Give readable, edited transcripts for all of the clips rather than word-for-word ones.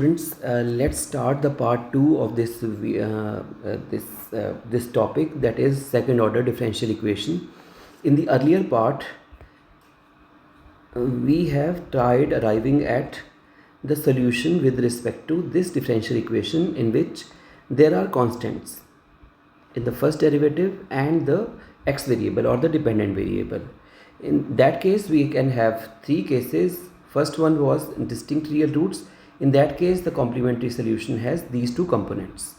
Students, let's start the part 2 of this topic, that is second order differential equation. In the earlier part, we have tried arriving at the solution with respect to this differential equation in which there are constants in the first derivative and the x variable or the dependent variable. In that case, we can have three cases. First one was distinct real roots. In that case, the complementary solution has these two components.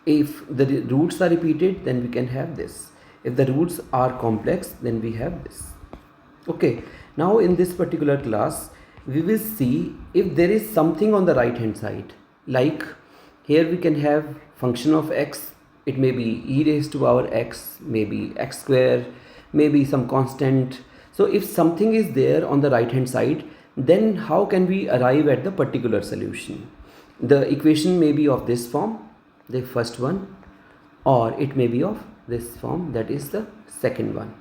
If the roots are repeated, then we can have this. If the roots are complex, then we have this. Okay, now in this particular class, we will see if there is something on the right hand side. Like here we can have function of x, it may be e raised to power x, maybe x square, maybe some constant. So if something is there on the right hand side, then how can we arrive at the particular solution? The equation may be of this form, the first one, or it may be of this form, that is the second one.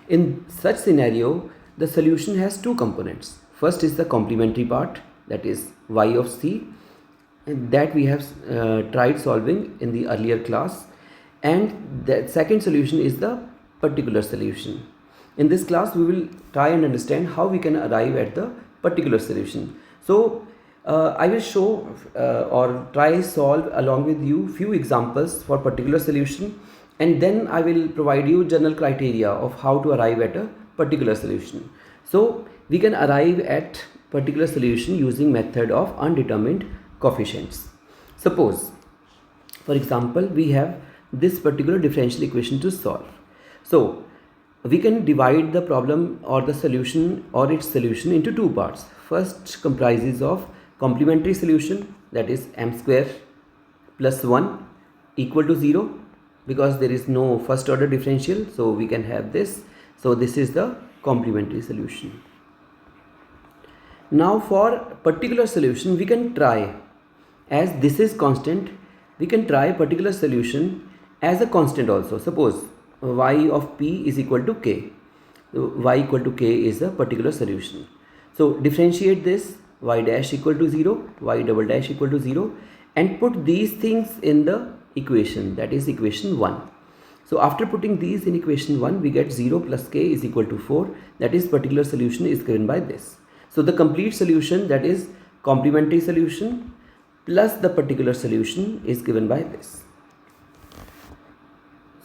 In such scenario, the solution has two components. First is the complementary part, that is y of c, that we have tried solving in the earlier class, and the second solution is the particular solution. In this class, we will try and understand how we can arrive at the particular solution. So I will show or try solve along with you few examples for particular solution, and then I will provide you general criteria of how to arrive at a particular solution. So we can arrive at particular solution using method of undetermined coefficients. Suppose, for example, we have this particular differential equation to solve. So we can divide the problem or the solution or its solution into two parts. First comprises of complementary solution, that is m square plus 1 equal to 0, because there is no first order differential, so we can have this. So this is the complementary solution. Now for particular solution, we can try, as this is constant, we can try particular solution as a constant also. Suppose y of p is equal to k. Y equal to k is a particular solution. So differentiate this, y dash equal to 0, y double dash equal to 0, and put these things in the equation, that is equation 1. So after putting these in equation 1, we get 0 plus k is equal to 4, that is particular solution is given by this. So the complete solution, that is complementary solution plus the particular solution, is given by this.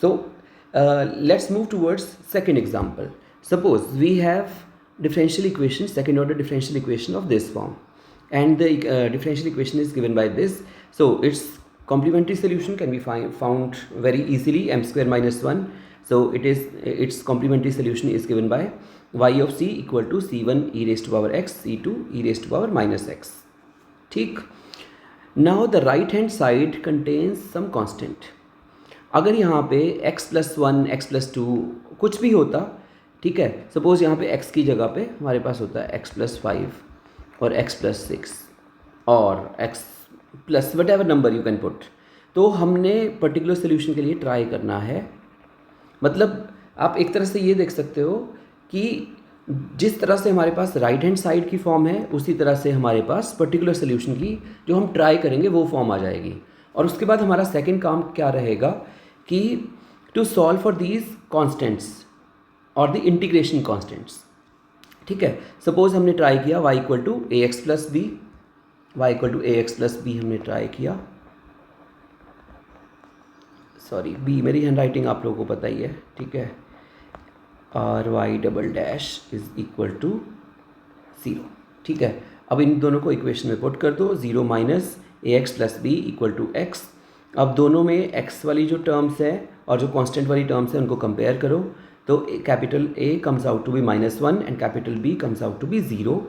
So let's move towards second example. Suppose we have differential equation, second order differential equation of this form, and the differential equation is given by this. So its complementary solution can be found very easily, m square minus 1. So its complementary solution is given by y of c equal to c1 e raised to power x, c2 e raised to power minus x. ठीक. Now the right hand side contains some constant. अगर यहाँ पे x plus 1, x plus 2 कुछ भी होता, ठीक है, suppose यहाँ पे x की जगह पे हमारे पास होता है x प्लस 5 और x प्लस 6 और x plus what ever number you can put, तो हमने पर्टिकुलर सोल्यूशन के लिए ट्राई करना है. मतलब आप एक तरह से ये देख सकते हो कि जिस तरह से हमारे पास राइट हैंड साइड की फॉर्म है, उसी तरह से हमारे पास पर्टिकुलर सोल्यूशन की जो हम ट्राई करेंगे वो फॉर्म आ जाएगी. और उसके बाद हमारा सेकंड काम क्या रहेगा कि to solve for these constants और द इंटीग्रेशन कॉन्स्टेंट्स. ठीक है, सपोज हमने ट्राई किया y equal to a x plus b, y equal to a x plus b हमने ट्राई किया. सॉरी, बी मेरी हैंड राइटिंग आप लोगों को पता ही है, ठीक है. और y double dash is equal to 0. ठीक है, अब इन दोनों को इक्वेशन में पुट कर दो. 0 minus a x plus b equal to x. अब दोनों में x वाली जो टर्म्स है और जो कांस्टेंट वाली टर्म्स है उनको कंपेयर करो, तो capital A comes out to be -1 and capital B comes out to be 0.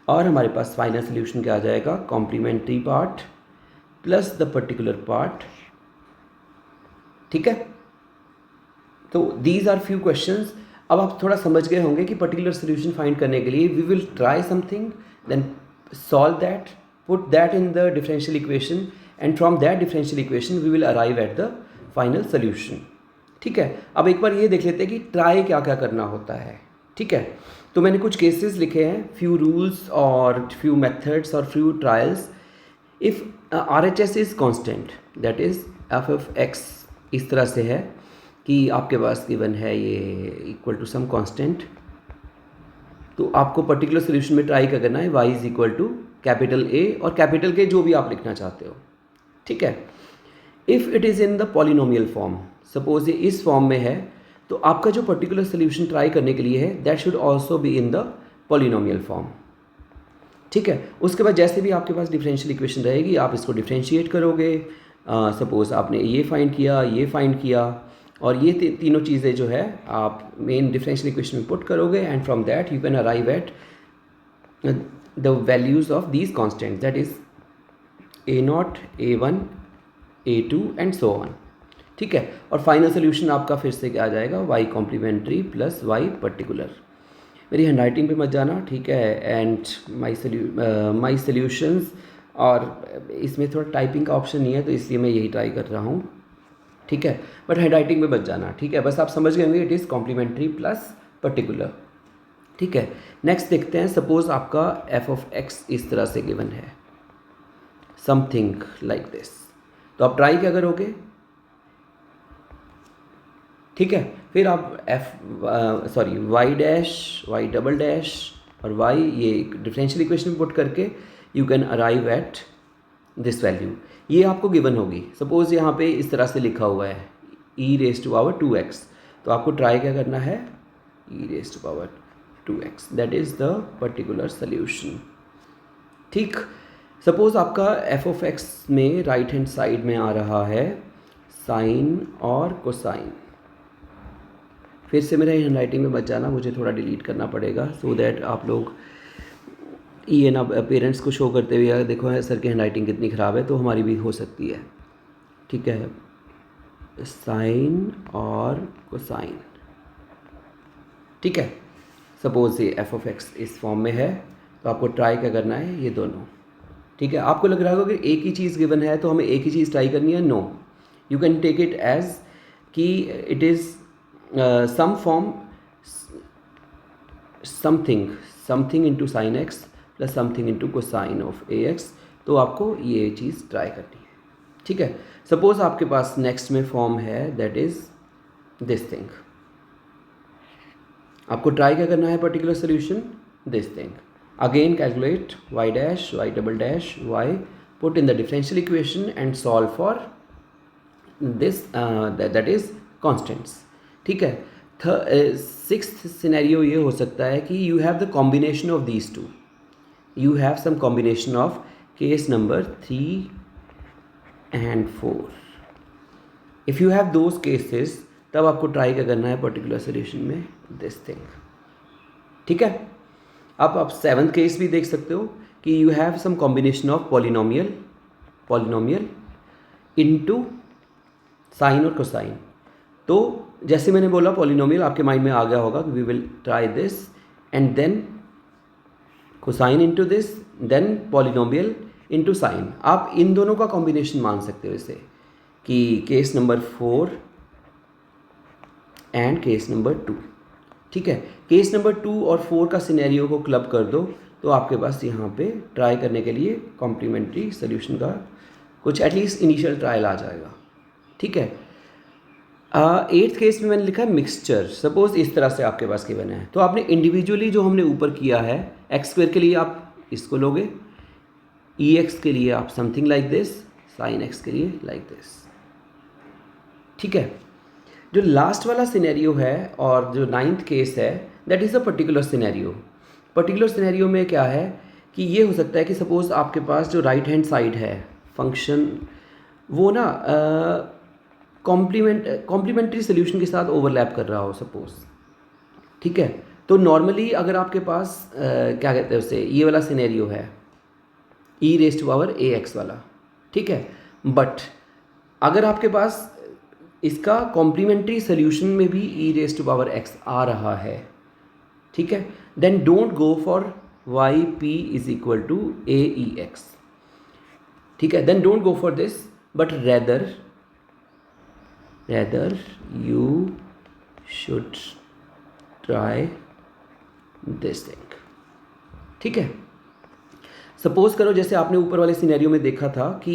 और हमारे पास फाइनल सोल्यूशन क्या आ जाएगा, complementary part plus the particular part. ठीक है, तो दीज आर फ्यू क्वेश्चंस. अब आप थोड़ा समझ गए होंगे कि पर्टिकुलर सोल्यूशन फाइंड करने के लिए we will try something, then solve that, put that in the differential equation, and from that differential equation we will arrive at the final solution. ठीक है, अब एक बार ये देख लेते हैं कि ट्राई क्या क्या करना होता है. ठीक है, तो मैंने कुछ केसेस लिखे हैं, फ्यू रूल्स और फ्यू मेथड्स और few trials. If R H S is constant, that is F of x इस तरह से है कि आपके पास गिवन है ये इक्वल टू सम कांस्टेंट, तो आपको पर्टिकुलर सोल्यूशन में ट्राई क्या करना है, y is equal to capital a और कैपिटल के जो भी आप लिखना चाहते हो, ठीक है। If it is in the polynomial form, suppose ये इस फॉर्म में है, तो आपका जो पर्टिकुलर सोल्यूशन ट्राई करने के लिए है that should also be in the polynomial form, ठीक है। उसके बाद जैसे भी आपके पास डिफरेंशियल इक्वेशन रहेगी आप इसको डिफरेंशिएट करोगे। सपोज आपने ये फाइंड किया, ये फाइंड किया, और ये तीनों चीज़ें जो है आप मेन डिफरेंशियल इक्वेशन में पुट करोगे, and from that you can arrive at the values of these constant, that is a0, a1, a2 and so on, ठीक है। और फाइनल सोल्यूशन आपका फिर से क्या आ जाएगा, y complementary plus y particular. मेरी हैंड राइटिंग पे मत जाना, ठीक है। एंड माई सोल्यूशंस, और इसमें थोड़ा टाइपिंग का ऑप्शन नहीं है तो इसलिए मैं यही ट्राई कर रहा हूँ, ठीक है। बट हैंड राइटिंग में बच जाना, ठीक है। बस आप समझ गए होंगे, it is complementary plus particular, ठीक है। नेक्स्ट देखते हैं, सपोज आपका एफ ऑफ एक्स इस तरह से गिवन है, समथिंग लाइक दिस, तो आप ट्राई क्या करोगे, ठीक है। फिर आप y dash, y double dash और वाई ये डिफरेंशियल इक्वेशन में पुट करके you can arrive at this value. ये आपको गिवन होगी, सपोज यहाँ पे इस तरह से लिखा हुआ है e raise to power 2x, तो आपको ट्राई क्या करना है, e raise to power 2x, that is the particular solution, ठीक। सपोज आपका एफ ऑफ एक्स में राइट हैंड साइड में आ रहा है साइन और कोसाइन। फिर से मेरा हैंड राइटिंग में बच जाना, मुझे थोड़ा डिलीट करना पड़ेगा सो दैट आप लोग ये ना पेरेंट्स को शो करते हुए यार देखो सर की हैंड राइटिंग कितनी ख़राब है, तो हमारी भी हो सकती है, ठीक है। साइन और कोसाइन, ठीक है। सपोज ये एफ ऑफ एक्स इस फॉर्म में है, तो आपको ट्राई क्या करना है, ये दोनों, ठीक है। आपको लग रहा होगा कि एक ही चीज़ गिवन है तो हमें एक ही चीज़ ट्राई करनी है, no, you can take it as कि it is some form something into sine X plus something into cosine of A X, तो आपको ये चीज़ ट्राई करनी है, ठीक है। सपोज आपके पास नेक्स्ट में फॉर्म है दैट इज़ दिस थिंग, आपको ट्राई क्या करना है, particular solution this thing, again calculate y dash, y double dash, y, put in the differential equation and solve for this that is constants, ठीक है। Sixth scenario ये हो सकता है कि you have the combination of these two, you have some combination of case number 3 and 4. if you have those cases, तब आपको try क्या करना है, पर्टिकुलर सोल्यूशन में दिस थिंग, ठीक है। अब आप सेवन्थ केस भी देख सकते हो कि you have some combination of polynomial into sine और कोसाइन। तो जैसे मैंने बोला पॉलिनोमियल आपके माइंड में आ गया होगा कि we will try this and then cosine into this, then polynomial into sine. आप इन दोनों का कॉम्बिनेशन मान सकते हो इसे कि case number 4 and case number 2, ठीक है। केस नंबर 2 और 4 का सिनेरियो को क्लब कर दो, तो आपके पास यहाँ पे ट्राई करने के लिए कॉम्प्लीमेंट्री सोल्यूशन का कुछ एटलीस्ट इनिशियल ट्रायल आ जाएगा, ठीक है। एट्थ केस में मैंने लिखा है मिक्सचर, सपोज इस तरह से आपके पास गिवन है, तो आपने इंडिविजुअली जो हमने ऊपर किया है एक्स स्क्वायर के लिए आप इसको लोगे, ई एक्स के लिए आप something like this, sine x के लिए लाइक दिस, ठीक है। जो लास्ट वाला सिनेरियो है और जो नाइन्थ केस है that is a particular scenario. Particular scenario में क्या है कि ये हो सकता है कि सपोज आपके पास जो राइट हैंड साइड है फंक्शन वो ना कॉम्प्लीमेंट्री सोल्यूशन के साथ ओवरलैप कर रहा हो सपोज, ठीक है। तो नॉर्मली अगर आपके पास क्या कहते हैं उसे, ये वाला सिनेरियो है E raise to power A X वाला, ठीक है। बट अगर आपके पास इसका कॉम्प्लीमेंट्री सोल्यूशन में भी e raise to power x आ रहा है, ठीक है, then don't go for y p is equal to a e x, ठीक है। Then don't go for this but rather you should try this thing, ठीक है। सपोज करो जैसे आपने ऊपर वाले सिनेरियो में देखा था कि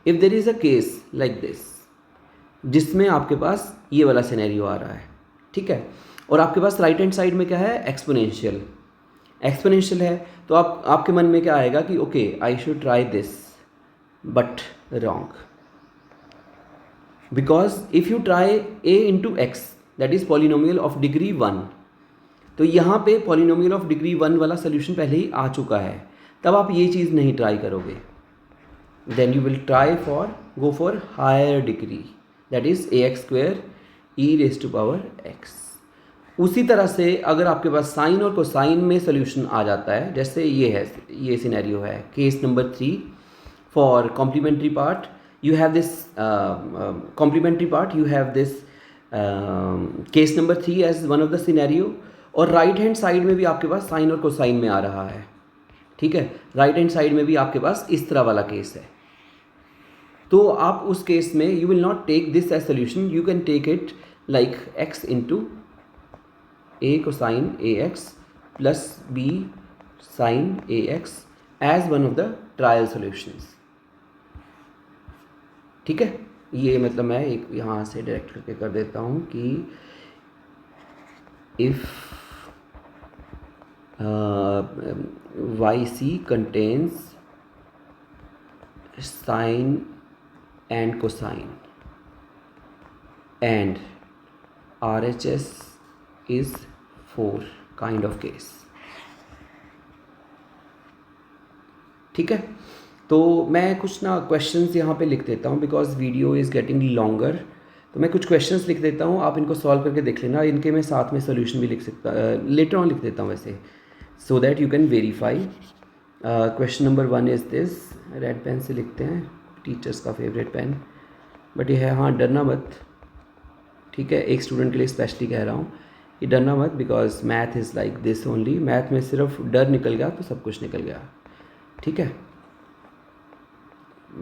if there is a case like this, जिसमें आपके पास ये वाला सिनेरियो आ रहा है, ठीक है, और आपके पास राइट हैंड साइड में क्या है, एक्सपोनेंशियल है, तो आपके मन में क्या आएगा कि okay I should try this but wrong, because if you try a into x that is polynomial of degree 1, तो यहाँ पे पॉलिनोमियल ऑफ डिग्री 1 वाला सोल्यूशन पहले ही आ चुका है, तब आप ये चीज़ नहीं ट्राई करोगे, then you will try go for higher degree that is ax² e⁻x। उसी तरह से अगर आपके पास साइन और कोसाइन में सोल्यूशन आ जाता है, जैसे ये सिनेरियो है, case number 3 for complementary part you have this complementary part, you have this case number 3 as one of the scenario, और राइट हैंड साइड में भी आपके पास साइन और कोसाइन में आ रहा है, ठीक है, राइट हैंड साइड में भी आपके पास इस तरह वाला केस है, तो आप उस केस में you will not take this as solution, you can take it like x into a cosine ax plus b sine ax as one of the trial solutions, ठीक है। ये मतलब मैं एक यहाँ से डायरेक्ट करके कर देता हूँ कि if YC contains sine and cosine and RHS is 4 kind of case, ठीक है। तो मैं कुछ ना क्वेश्चंस यहाँ पे लिख देता हूँ, because video is getting longer, तो मैं कुछ क्वेश्चंस लिख देता हूँ, आप इनको सॉल्व करके देख लेना, इनके मैं साथ में सोल्यूशन भी लिख सकता, लेटर ऑन लिख देता हूँ वैसे, so that you can verify. Question number 1 is this, red pen से लिखते हैं, टीचर्स का फेवरेट पेन, बट ये है, हाँ डरना मत, ठीक है, एक स्टूडेंट के लिए स्पेशली कह रहा हूँ कि डरना मत, because math is like this only, math में सिर्फ डर निकल गया तो सब कुछ निकल गया, ठीक है।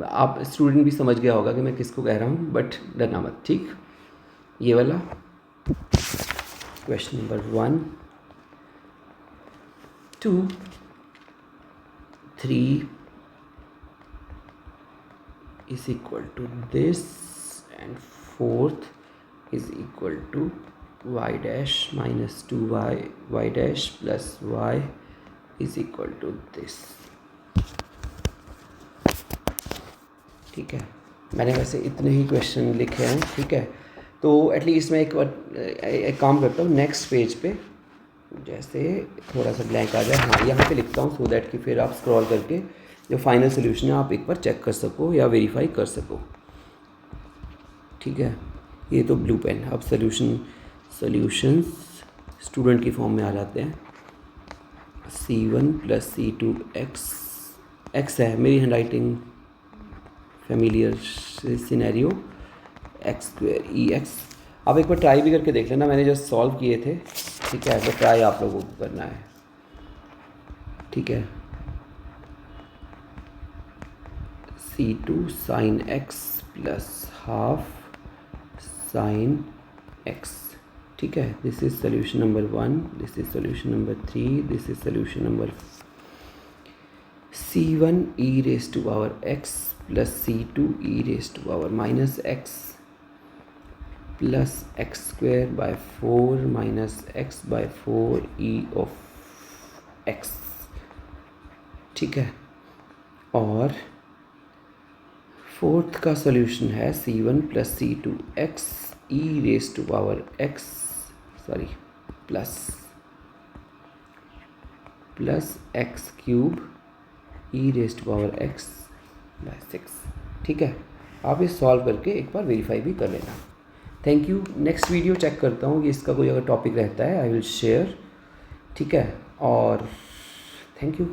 आप स्टूडेंट भी समझ गया होगा कि मैं किसको कह रहा हूँ, बट डरना मत, ठीक। ये वाला question number 1 2 3 is equal to this and 4th is equal to y dash minus 2y y dash plus y is equal to this, ठीक है। मैंने वैसे इतने ही क्वेश्चन लिखे हैं, ठीक है, तो एटलीस्ट मैं एक काम करता हूँ, नेक्स्ट पेज पे जैसे थोड़ा सा ब्लैंक आ जाए, हाँ यहाँ पे लिखता हूँ, सो दैट कि फिर आप स्क्रॉल करके जो फाइनल सोल्यूशन है आप एक बार चेक कर सको या वेरीफाई कर सको, ठीक है। ये तो ब्लू पेन, अब सोल्यूशंस स्टूडेंट की फॉर्म में आ जाते हैं, C1 प्लस C2 x है, मेरी hand writing familiar scenario x² EX। आप एक बार ट्राई भी करके देख लेना, मैंने जस्ट सॉल्व किए थे, ठीक है, तो ट्राई आप लोगों को करना है, ठीक है। C2 sine x plus half sine x, ठीक है, this is solution number 1, this is solution number 3, this is solution number C1 e⁻x plus C2 e⁻−x plus x² by 4 minus x by 4 e of x, ठीक है। और 4th का solution है C1 plus C2 x e⁻x plus x³ e⁻x by 6, ठीक है। आप ये solve करके एक बार वेरीफाई भी कर लेना। Thank you. Next video check करता हूँ कि इसका कोई अगर टॉपिक रहता है आई विल शेयर, ठीक है, और थैंक यू।